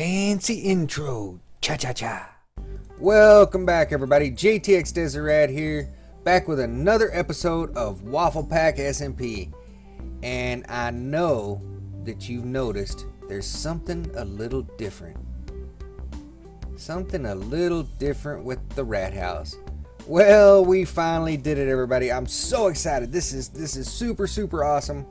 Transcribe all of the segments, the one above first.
Fancy intro. Cha-cha-cha. Welcome back, everybody. jtxdesertrat here, back with another episode of WafflePack SMP. And I know that you've noticed there's something a little different. Something a little different with the rat house. Well, we finally did it, everybody. I'm so excited. This is super awesome.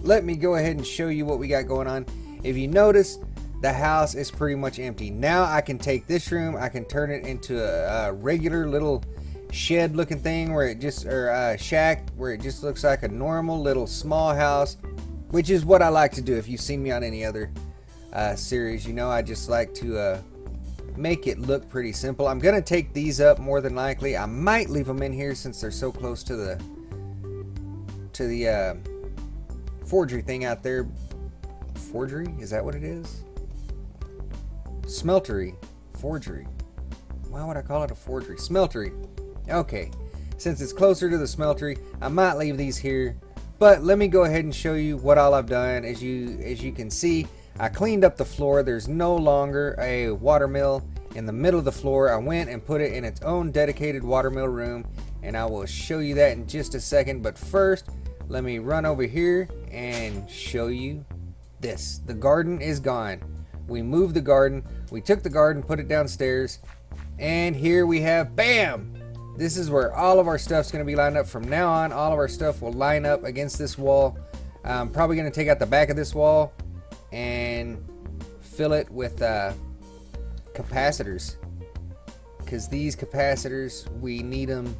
Let me go ahead and show you what we got going on. If you notice, the house is pretty much empty. Now I can take this room, I can turn it into a regular little shed looking thing where it just, or shack where it just looks like a normal little small house, which is what I like to do. If you've seen me on any other series, you know I just like to make it look pretty simple. I'm gonna take these up more than likely. I might leave them in here since they're so close to the forgery thing out there. Forgery? Is that what it is? Smeltery. Forgery. Why would I call it a forgery? Smeltery. Okay. Since it's closer to the smeltery, I might leave these here. But let me go ahead and show you what all I've done. As you can see, I cleaned up the floor. There's no longer a water mill in the middle of the floor. I went and put it in its own dedicated water mill room, and I will show you that in just a second. But first, let me run over here and show you this. The garden is gone. We moved the garden. We took the garden, put it downstairs, and here we have, bam! This is where all of our stuff's going to be lined up. From now on, all of our stuff will line up against this wall. I'm probably going to take out the back of this wall and fill it with capacitors, because these capacitors, we need them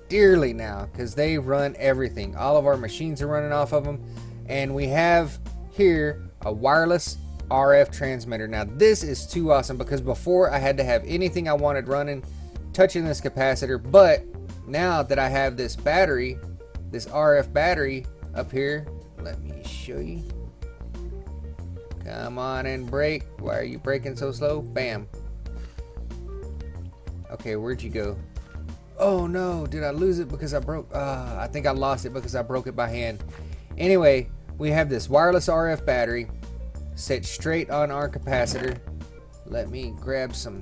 dearly now because they run everything. All of our machines are running off of them, and we have here a wireless RF transmitter. Now this is too awesome, because before I had to have anything I wanted running touching this capacitor, but now that I have this battery, this RF battery up here, let me show you. Come on and brake. Why are you braking so slow? Bam. Okay, where'd you go? Oh no, did I lose it because I broke? I think I lost it because I broke it by hand. Anyway, we have this wireless RF battery set straight on our capacitor. Let me grab some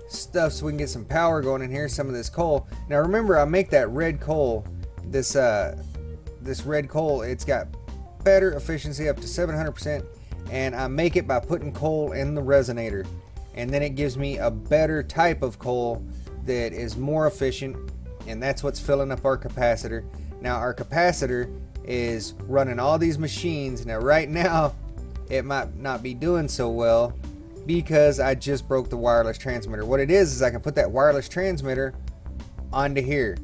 stuff so we can get some power going in here. Some of this coal. Now remember, I make that red coal. This red coal, it's got better efficiency up to 700%, and I make it by putting coal in the resonator, and then it gives me a better type of coal that is more efficient, and that's what's filling up our capacitor. Now our capacitor is running all these machines. Now right now it might not be doing so well because I just broke the wireless transmitter. What it is I can put that wireless transmitter onto here,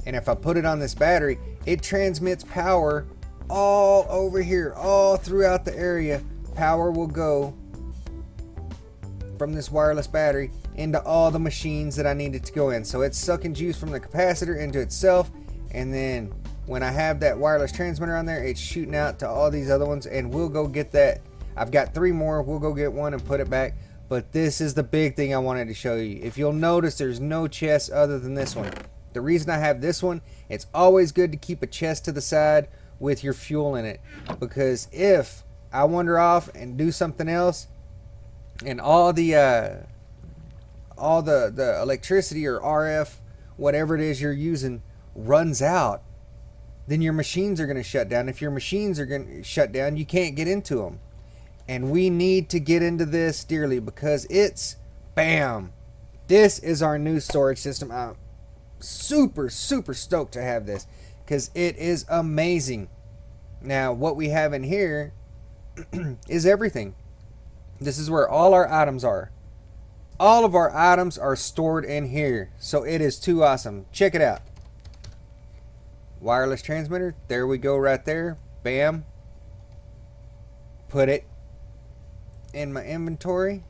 and if I put it on this battery, it transmits power all over here, all throughout the area. Power will go from this wireless battery into all the machines that I need it to go in. So it's sucking juice from the capacitor into itself, and then when I have that wireless transmitter on there, it's shooting out to all these other ones, and we'll go get that. I've got 3 more. We'll go get one and put it back. But this is the big thing I wanted to show you. If you'll notice, there's no chest other than this one. The reason I have this one, it's always good to keep a chest to the side with your fuel in it, because if I wander off and do something else and all the electricity or RF, whatever it is you're using, runs out, then your machines are going to shut down. If your machines are going to shut down, you can't get into them. And we need to get into this dearly, because it's bam. This is our new storage system. I'm super stoked to have this, because it is amazing. Now what we have in here is everything. This is where all our items are. All of our items are stored in here, so it is too awesome. Check it out. Wireless transmitter, there we go, right there. Bam. Put it in my inventory.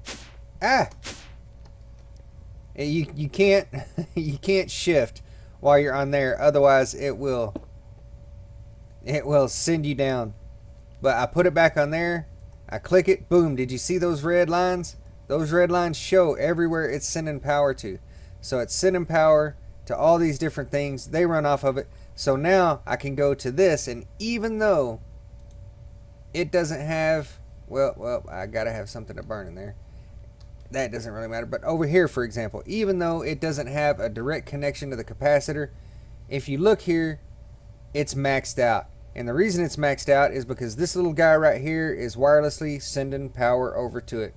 You can't you can't shift while you're on there, otherwise it will send you down. But I put it back on there, I click it, boom. Did you see those red lines? Those red lines show everywhere it's sending power to. So it's sending power to all these different things. They run off of it. So now I can go to this, and even though it doesn't have Well, I gotta have something to burn in there. That doesn't really matter. But over here, for example, even though it doesn't have a direct connection to the capacitor, if you look here, it's maxed out. And the reason it's maxed out is because this little guy right here is wirelessly sending power over to it.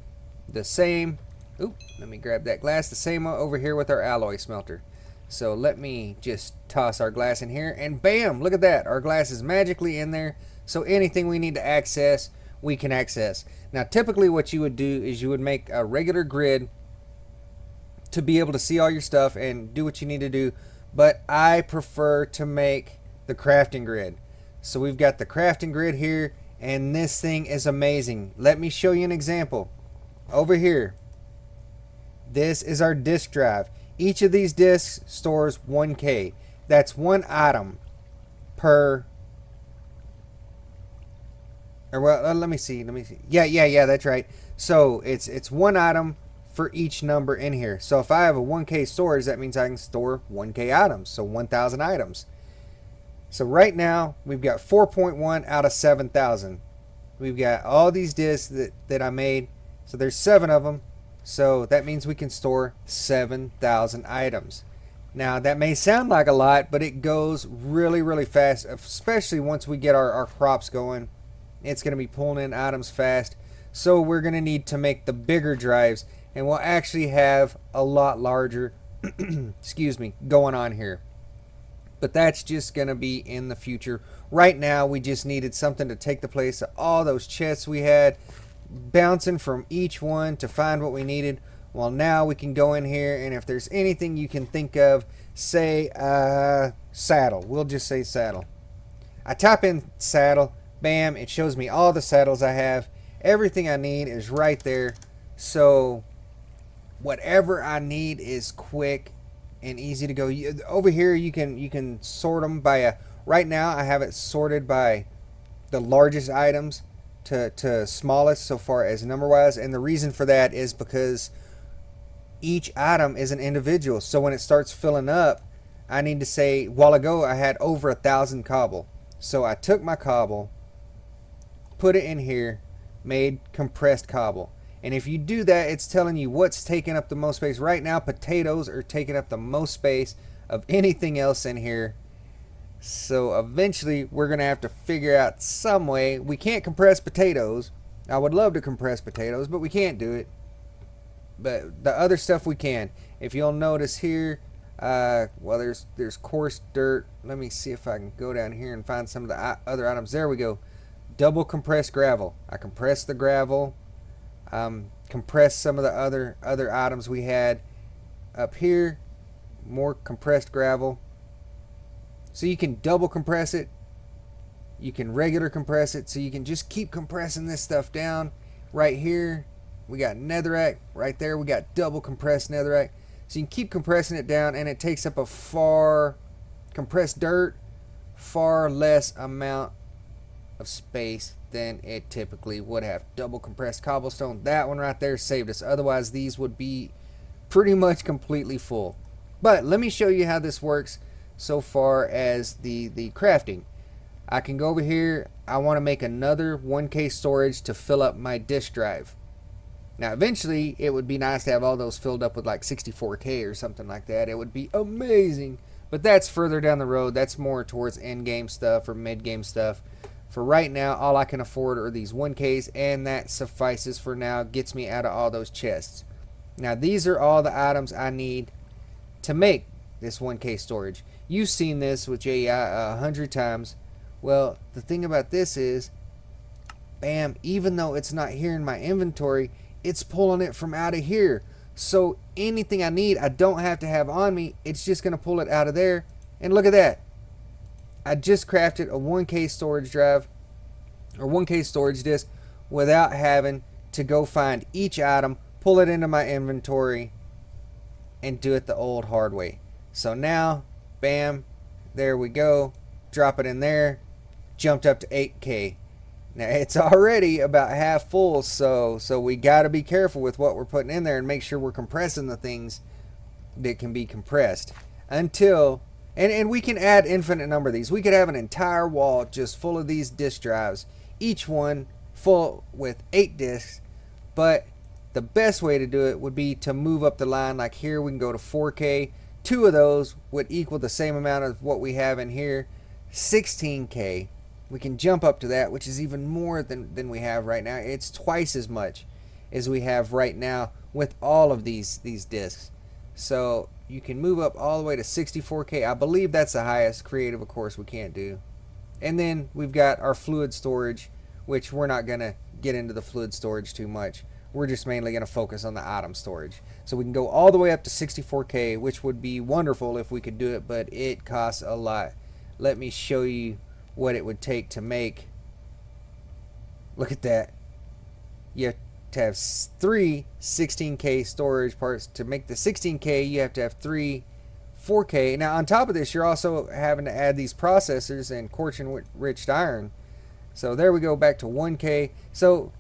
The same, let me grab that glass, the same over here with our alloy smelter. So let me just toss our glass in here, and bam, look at that. Our glass is magically in there, so anything we need to access, we can access. Now typically what you would do is you would make a regular grid to be able to see all your stuff and do what you need to do, but I prefer to make the crafting grid. So we've got the crafting grid here, and this thing is amazing. Let me show you an example. Over here, this is our disk drive. Each of these disks stores 1K. That's one item per, or well, let me see. Yeah, that's right. So it's one item for each number in here. So if I have a 1K storage, that means I can store 1K items, so 1,000 items. So right now we've got 4.1 out of 7,000. We've got all these disks that I made. So there's 7 of them. So that means we can store 7,000 items. Now that may sound like a lot, but it goes really, really fast, especially once we get our crops going. It's going to be pulling in items fast. So we're going to need to make the bigger drives, and we'll actually have a lot larger excuse me, going on here. But that's just going to be in the future. Right now we just needed something to take the place of all those chests we had, bouncing from each one to find what we needed. Well, now we can go in here, and if there's anything you can think of, say saddle. We'll just say saddle. I type in saddle, bam, it shows me all the saddles I have. Everything I need is right there. So whatever I need is quick and easy to go. Over here you can sort them by right now I have it sorted by the largest items to smallest so far as number wise, and the reason for that is because each item is an individual. So when it starts filling up, I need to say, a while ago I had over 1,000 cobble, so I took my cobble, put it in here, made compressed cobble. And if you do that, it's telling you what's taking up the most space. Right now potatoes are taking up the most space of anything else in here. So eventually we're gonna have to figure out some way. We can't compress potatoes. I would love to compress potatoes, but we can't do it. But the other stuff we can. If you'll notice here, well, there's coarse dirt. Let me see if I can go down here and find some of the other items. There we go. Double compressed gravel. I compressed the gravel. Compressed some of the other items we had up here. More compressed gravel. So you can double compress it. You can regular compress it. So you can just keep compressing this stuff down. Right here we got netherrack. Right there we got double compressed netherrack. So you can keep compressing it down, and it takes up a compressed dirt, far less amount of space than it typically would have. Double compressed cobblestone, that one right there saved us. Otherwise these would be pretty much completely full. But let me show you how this works so far as the crafting. I can go over here. I want to make another 1K storage to fill up my disk drive. Now eventually it would be nice to have all those filled up with like 64K or something like that. It would be amazing, but that's further down the road. That's more towards end game stuff or mid game stuff. For right now, all I can afford are these 1Ks, and that suffices for now. Gets me out of all those chests. Now these are all the items I need to make this 1K storage. You've seen this with JEI 100 times. Well, the thing about this is, bam, even though it's not here in my inventory, it's pulling it from out of here. So anything I need, I don't have to have on me. It's just going to pull it out of there. And look at that. I just crafted a 1K storage drive or 1K storage disk without having to go find each item, pull it into my inventory, and do it the old hard way. So now, bam, there we go. Drop it in there. Jumped up to 8K. Now it's already about half full, so we got to be careful with what we're putting in there and make sure we're compressing the things that can be compressed until, and we can add infinite number of these. We could have an entire wall just full of these disk drives, each one full with 8 discs, but the best way to do it would be to move up the line. Like here we can go to 4K. 2 of those would equal the same amount of what we have in here, 16K. We can jump up to that, which is even more than we have right now. It's twice as much as we have right now with all of these discs. So you can move up all the way to 64K. I believe that's the highest. Creative, of course, we can't do. And then we've got our fluid storage, which we're not going to get into the fluid storage too much. We're just mainly going to focus on the item storage. So we can go all the way up to 64K, which would be wonderful if we could do it, but it costs a lot. Let me show you what it would take to make. Look at that. You have to have 3 16K storage parts. To make the 16K, you have to have 3 4K. Now on top of this, you're also having to add these processors and quartz enriched iron. So there we go, back to 1K. So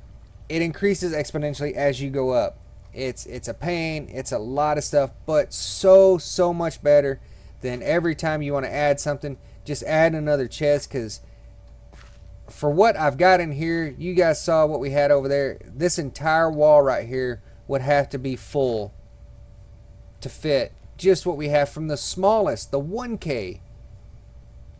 it increases exponentially as you go up. It's a pain, it's a lot of stuff, but so much better than every time you want to add something, just add another chest. Because for what I've got in here, you guys saw what we had over there. This entire wall right here would have to be full to fit just what we have from the smallest, the 1K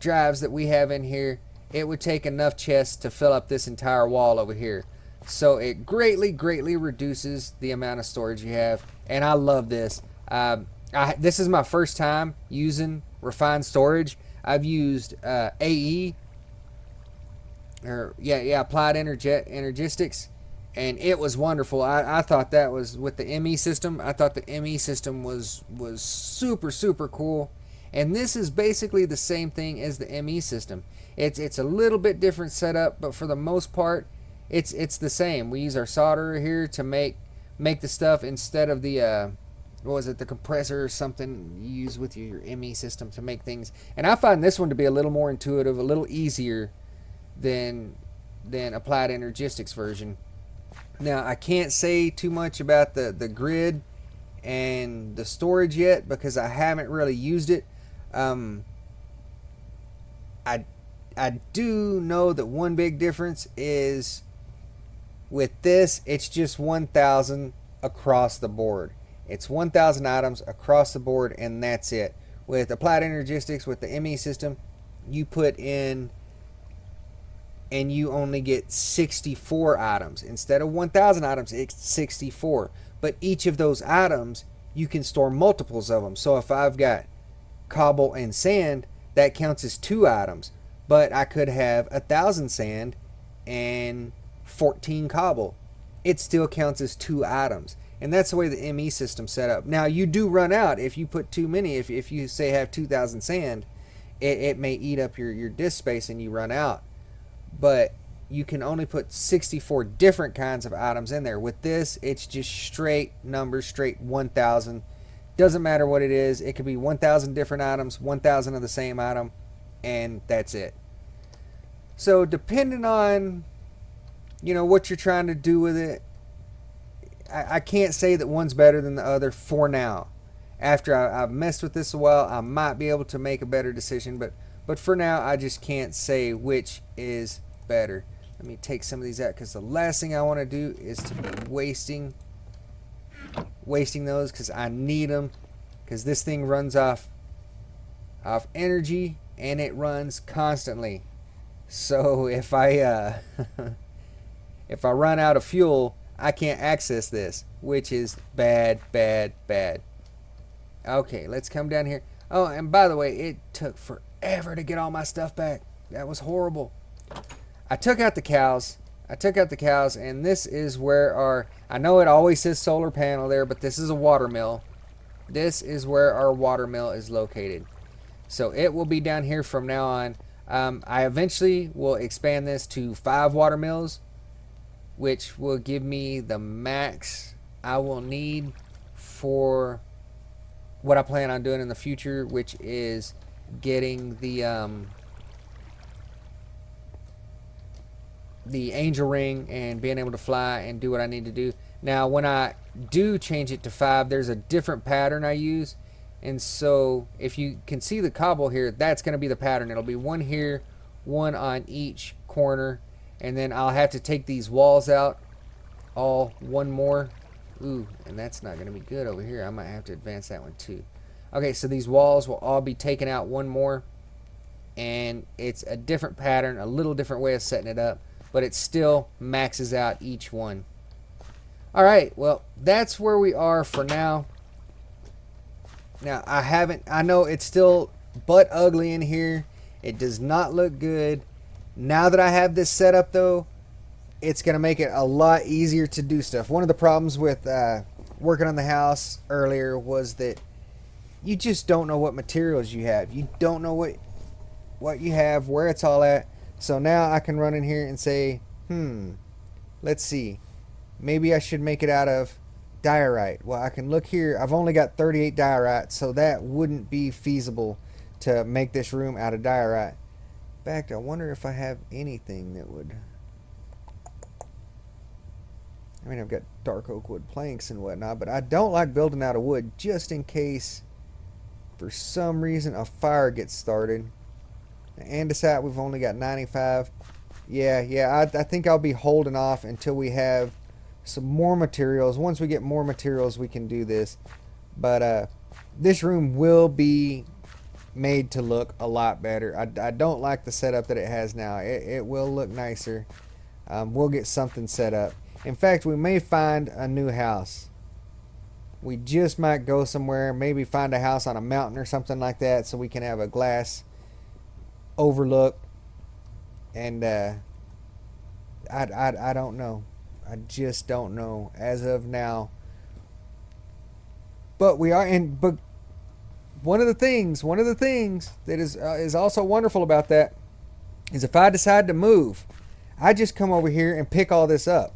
drives that we have in here. It would take enough chests to fill up this entire wall over here. So it greatly reduces the amount of storage you have, and I love this. This is my first time using refined storage. I've used AE, or Applied Energistics, and it was wonderful. I thought that was with the ME system. I thought the ME system was super cool, and this is basically the same thing as the ME system. It's a little bit different setup, but for the most part, it's the same. We use our solderer here to make the stuff instead of the what was it, the compressor or something you use with your ME system to make things. And I find this one to be a little more intuitive, a little easier than Applied Energistics version. Now I can't say too much about the grid and the storage yet because I haven't really used it. I do know that one big difference is with this, it's just 1,000 across the board. It's 1,000 items across the board, and that's it. With Applied Energistics, with the ME system, you put in and you only get 64 items. Instead of 1,000 items, it's 64. But each of those items, you can store multiples of them. So if I've got cobble and sand, that counts as 2 items. But I could have 1,000 sand and 14 cobble. It still counts as 2 items. And that's the way the ME system's set up. Now you do run out if you put too many. If you say have 2,000 sand, it may eat up your disk space and you run out. But you can only put 64 different kinds of items in there. With this, it's just straight numbers, straight 1,000. Doesn't matter what it is. It could be 1,000 different items, 1,000 of the same item, and that's it. So depending on what you're trying to do with it, I can't say that one's better than the other for now. After I've messed with this a while, I might be able to make a better decision, but for now I just can't say which is better. Let me take some of these out because the last thing I want to do is to be wasting those, because I need them, because this thing runs off energy and it runs constantly. So if I if I run out of fuel, I can't access this, which is bad. Okay, let's come down here. Oh, and by the way, it took forever to get all my stuff back. That was horrible. I took out the cows, and this is where I know it always says solar panel there, but this is a water mill. This is where our water mill is located. So it will be down here from now on. I eventually will expand this to 5 water mills, which will give me the max I will need for what I plan on doing in the future, which is getting the angel ring and being able to fly and do what I need to do. Now when I do change it to 5, there's a different pattern I use, and so if you can see the cobble here, that's going to be the pattern. It'll be 1 here, 1 on each corner, And then I'll have to take these walls out all one more. Ooh, and that's not going to be good over here. I might have to advance that one too. Okay, so these walls will all be taken out one more. And it's a different pattern, a little different way of setting it up, but it still maxes out each one. Alright, well, that's where we are for now. Now, I know it's still butt ugly in here. It does not look good. Now that I have this set up, though, it's going to make it a lot easier to do stuff. One of the problems with working on the house earlier was that you just don't know what materials you have. You don't know what you have, where it's all at. So now I can run in here and say, let's see. Maybe I should make it out of diorite. Well, I can look here. I've only got 38 diorite, so that wouldn't be feasible to make this room out of diorite. In fact, I wonder if I have anything that would... I mean, I've got dark oak wood planks and whatnot, but I don't like building out of wood just in case for some reason a fire gets started. Andesite, we've only got 95. Yeah, I think I'll be holding off until we have some more materials. Once we get more materials, we can do this. But this room will be made to look a lot better. I don't like the setup that it has now. It will look nicer. We'll get something set up. In fact, we may find a new house. We just might go somewhere, maybe find a house on a mountain or something like that, so we can have a glass overlook. And I don't know. I just don't know as of now. But we are in. But one of the things that is also wonderful about that is if I decide to move, I just come over here and pick all this up.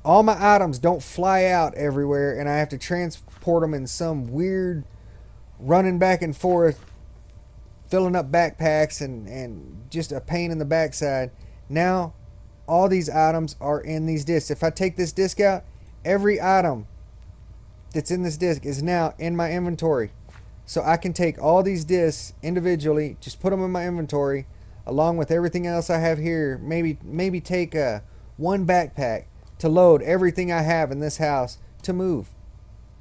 All my items don't fly out everywhere, and I have to transport them in some weird running back and forth, filling up backpacks and just a pain in the backside. Now, all these items are in these discs. If I take this disc out, every item that's in this disc is now in my inventory. So I can take all these discs individually, just put them in my inventory, along with everything else I have here. Maybe take one backpack to load everything I have in this house to move.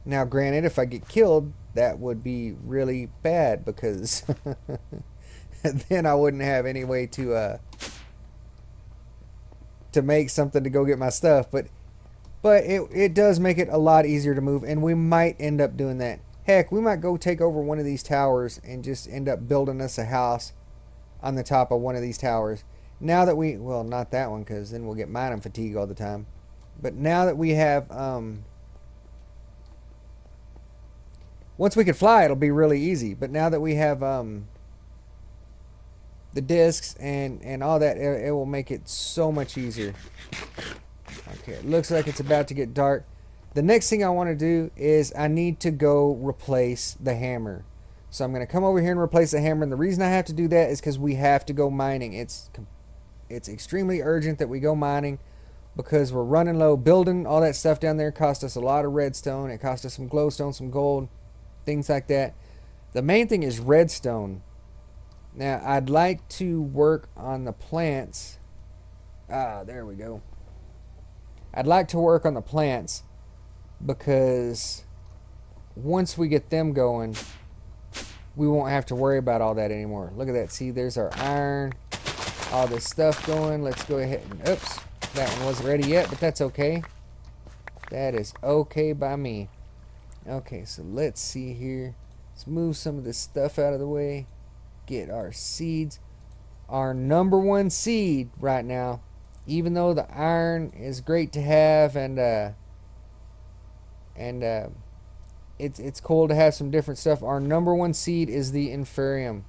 Now, granted, if I get killed, that would be really bad because then I wouldn't have any way to make something to go get my stuff. But it does make it a lot easier to move, and we might end up doing that. Heck, we might go take over one of these towers and just end up building us a house on the top of one of these towers. Now that we, well, not that one, because then we'll get mining fatigue all the time. But now that we have, once we can fly, it'll be really easy. But now that we have the discs and all that, it will make it so much easier. Okay, it looks like it's about to get dark. The next thing I want to do is I need to go replace the hammer. So I'm going to come over here and replace the hammer. And the reason I have to do that is because we have to go mining. It's extremely urgent that we go mining, because we're running low. Building all that stuff down there cost us a lot of redstone. It cost us some glowstone, some gold, things like that. The main thing is redstone. Now, I'd like to work on the plants. There we go. I'd like to work on the plants because once we get them going, we won't have to worry about all that anymore. Look at that. See, there's our iron. All this stuff going. Let's go ahead and... Oops. That one wasn't ready yet, but that's okay. That is okay by me. Okay, so let's see here. Let's move some of this stuff out of the way. Get our seeds. Our number one seed right now, even though the iron is great to have and it's cool to have some different stuff, our number one seed is the inferium.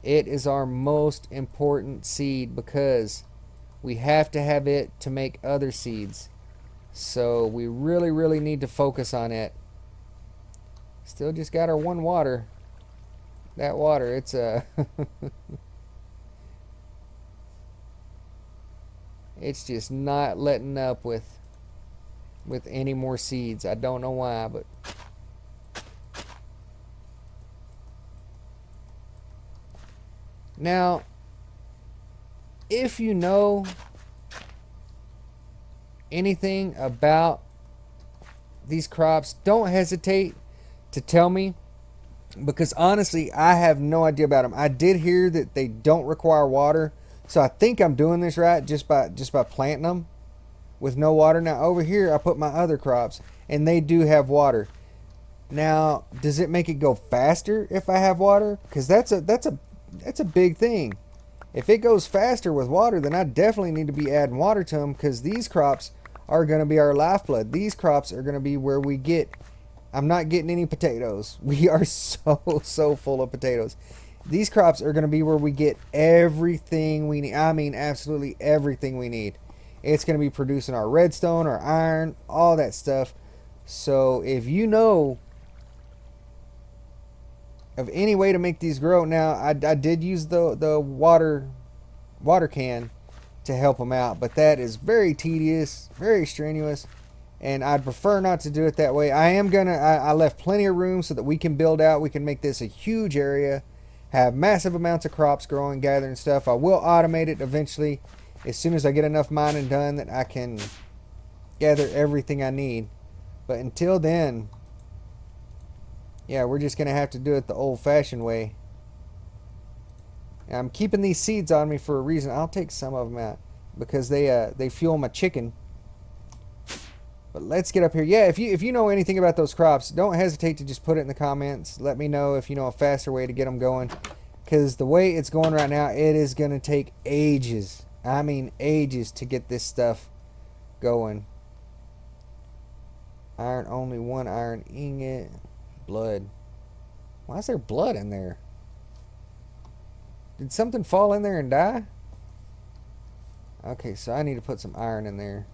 It is our most important seed because we have to have it to make other seeds. So we really, really need to focus on it. Still just got our one water. That water, it's it's just not letting up with any more seeds. I don't know why, but now if you know anything about these crops, don't hesitate to tell me, because honestly I have no idea about them. I did hear that they don't require water, so I think I'm doing this right just by planting them with no water. Now over here I put my other crops and they do have water. Now does it make it go faster if I have water? Because that's a big thing. If it goes faster with water, then I definitely need to be adding water to them, because these crops are going to be our lifeblood. These crops are going to be where we get, I'm not getting any potatoes. We are so full of potatoes. These crops are going to be where we get everything we need. I mean, absolutely everything we need. It's going to be producing our redstone, our iron, all that stuff. So if you know of any way to make these grow, now I did use the water can to help them out, but that is very tedious, very strenuous, and I'd prefer not to do it that way. I left plenty of room so that we can build out. We can make this a huge area, have massive amounts of crops growing, gathering stuff. I will automate it eventually as soon as I get enough mining done that I can gather everything I need. But until then, yeah, we're just gonna have to do it the old-fashioned way. I'm keeping these seeds on me for a reason. I'll take some of them out because they fuel my chicken. But let's get up here. Yeah, if you know anything about those crops, don't hesitate to just put it in the comments. Let me know if you know a faster way to get them going, because the way it's going right now, it is going to take ages. I mean ages to get this stuff going. Iron only, 1 iron ingot. Blood. Why is there blood in there? Did something fall in there and die? Okay, so I need to put some iron in there.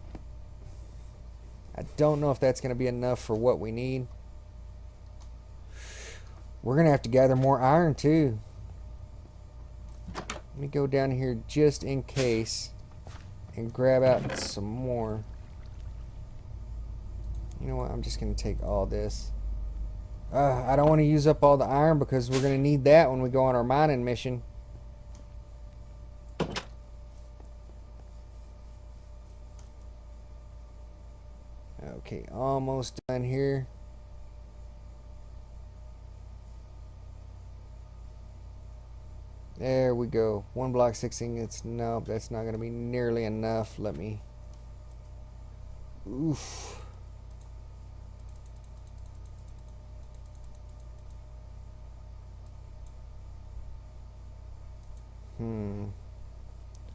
I don't know if that's going to be enough for what we need. We're going to have to gather more iron too. Let me go down here just in case and grab out some more. You know what? I'm just going to take all this. I don't want to use up all the iron because we're going to need that when we go on our mining mission. Okay, almost done here. There we go. 1 block, 6 ingots. Nope, that's not going to be nearly enough. Let me... Oof.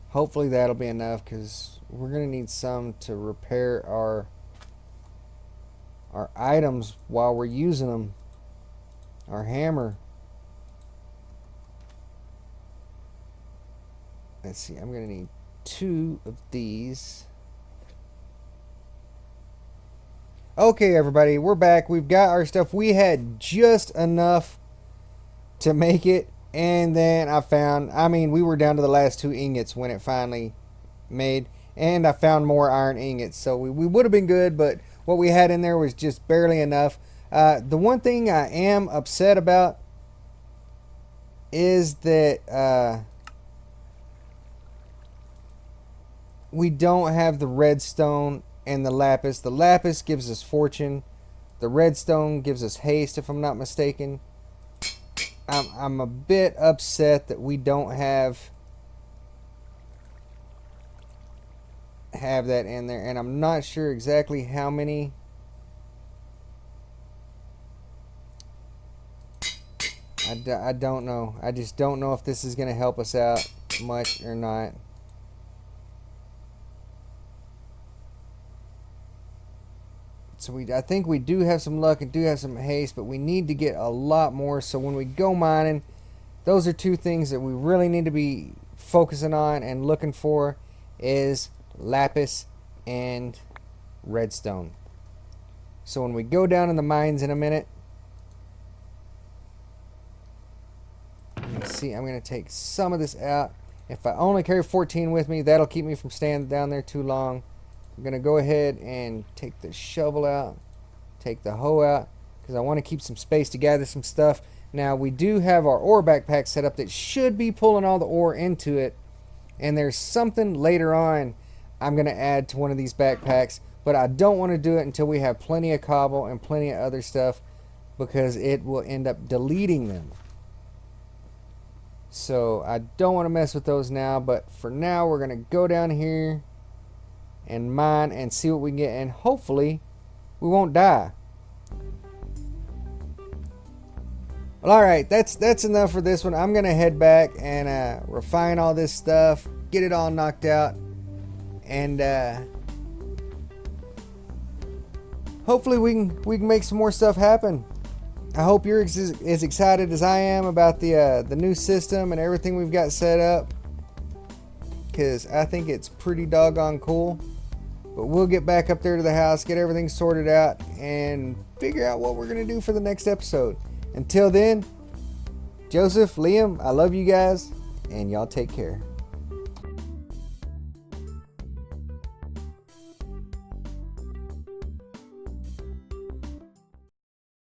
Hopefully that'll be enough, because we're going to need some to repair our items while we're using them. Our hammer. Let's see, I'm going to need 2 of these. Okay, everybody, we're back. We've got our stuff. We had just enough to make it. And then I found, I mean, we were down to the last 2 ingots when it finally made. And I found more iron ingots. So we would have been good, but what we had in there was just barely enough. The one thing I am upset about is that we don't have the redstone and the lapis. The lapis gives us fortune. The redstone gives us haste, if I'm not mistaken. I'm a bit upset that we don't have that in there, and I'm not sure exactly how many. I don't know. I just don't know if this is going to help us out much or not. So I think we do have some luck and do have some haste, but we need to get a lot more. So when we go mining, those are 2 things that we really need to be focusing on and looking for, is lapis and redstone. So when we go down in the mines in a minute, let me see, I'm going to take some of this out. If I only carry 14 with me, that'll keep me from standing down there too long. I'm going to go ahead and take the shovel out, take the hoe out, because I want to keep some space to gather some stuff. Now, we do have our ore backpack set up that should be pulling all the ore into it And there's something later on I'm going to add to one of these backpacks, but I don't want to do it until we have plenty of cobble and plenty of other stuff, because it will end up deleting them. So I don't want to mess with those now, but for now we're going to go down here and mine and see what we can get, and hopefully we won't die. Well, alright, that's enough for this one. I'm going to head back and refine all this stuff, get it all knocked out, and hopefully we can make some more stuff happen. I hope you're as excited as I am about the new system and everything we've got set up, because I think it's pretty doggone cool. But we'll get back up there to the house, get everything sorted out, and figure out what we're going to do for the next episode. Until then, Joseph, Liam, I love you guys, and y'all take care.